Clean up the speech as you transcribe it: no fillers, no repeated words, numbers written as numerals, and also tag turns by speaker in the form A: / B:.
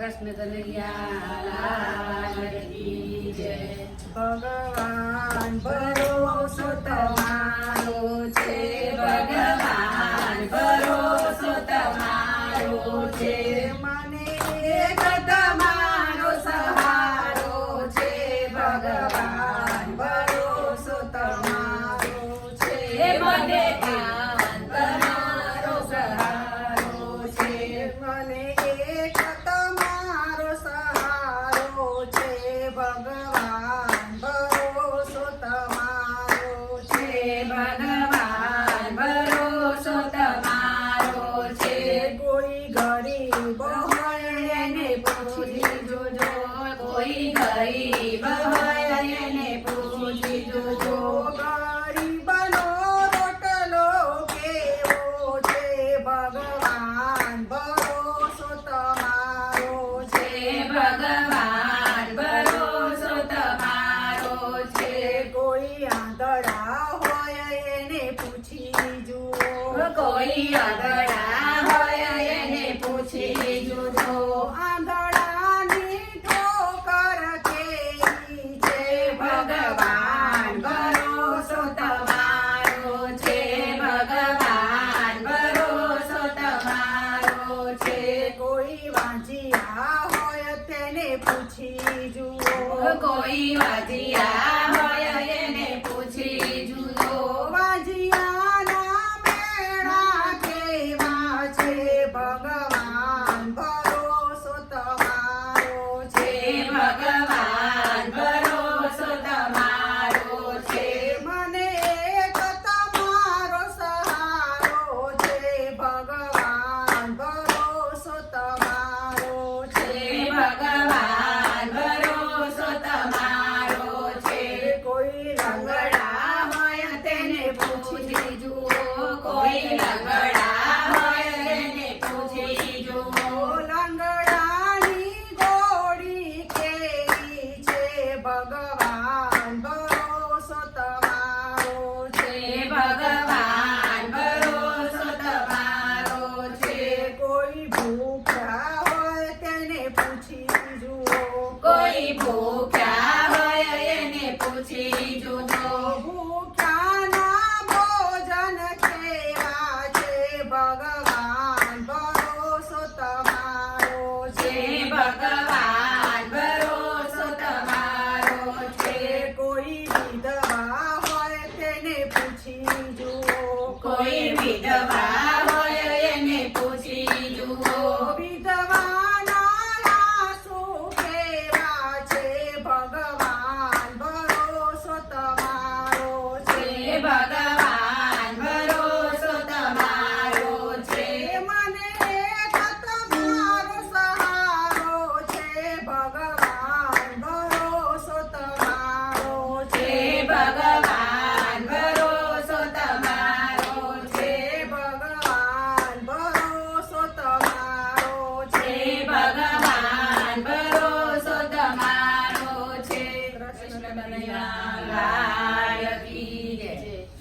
A: કૃષ્ણ કનૈયા લાલ કી જય.
B: ભગવાન ભરોસો તમારો છે,
A: ભગવાન ભરોસો તમારો છે,
B: મને એક તમારો સહારો છે. ભગવાન ભરોસો તમારો છે,
A: મને તમારો સહારો છે.
B: મને એક તમારો સહારો છે. ભગવાન ભરોસો તમારો છે.
A: ભગવાન ભરોસો તમારો છે.
B: કોઈ ગરીબ હોય એને પૂછી જોજો,
A: કોઈ ગરીબ હોય એને પૂછી જોજો.
B: ગરીબનો રોટલો કેવો છે. ભગવાન ભરોસો તમારો છે.
A: ભગવાન ભરોસો તમારો છે.
B: કોઈ આંધળા હોય એને પૂછી જુઓ,
A: કોઈ અગડા હોય એને પૂછી જોજો.
B: આંધળાની ઠોકર કેવી છે.
A: ભગવાન ભરોસો તમારો છે. ભગવાન ભરોસો તમારો છે.
B: કોઈ વાંચિયા હોય તેને પૂછી જુઓ,
A: કોઈ વાજિયા હોય એને પૂછી જુઓ.
B: વાંજિયાના મેળા કેવા છે. ભગવાન ભરોસો તમારો છે.
A: ભગવાન ભરોસો તમારો છે.
B: મને એક તમારો સહારો છે. ભગવાન ભરોસો તમારો છે.
A: ભગવાન ભરોસો તમારો છે.
B: કોઈ
A: લંગડા હોય તેને પૂછી જુઓ. કોઈ લંગડા હોય એને પૂછી જુઓ.
B: લંગડાની ગોળી કેવી છે. ભગવાન ભરોસો તમારો છે.
A: ભગવાન ભરોસો તમારો છે.
B: કોઈ ભૂખ્યા હોય તેને પૂછી જુઓ,
A: કોઈ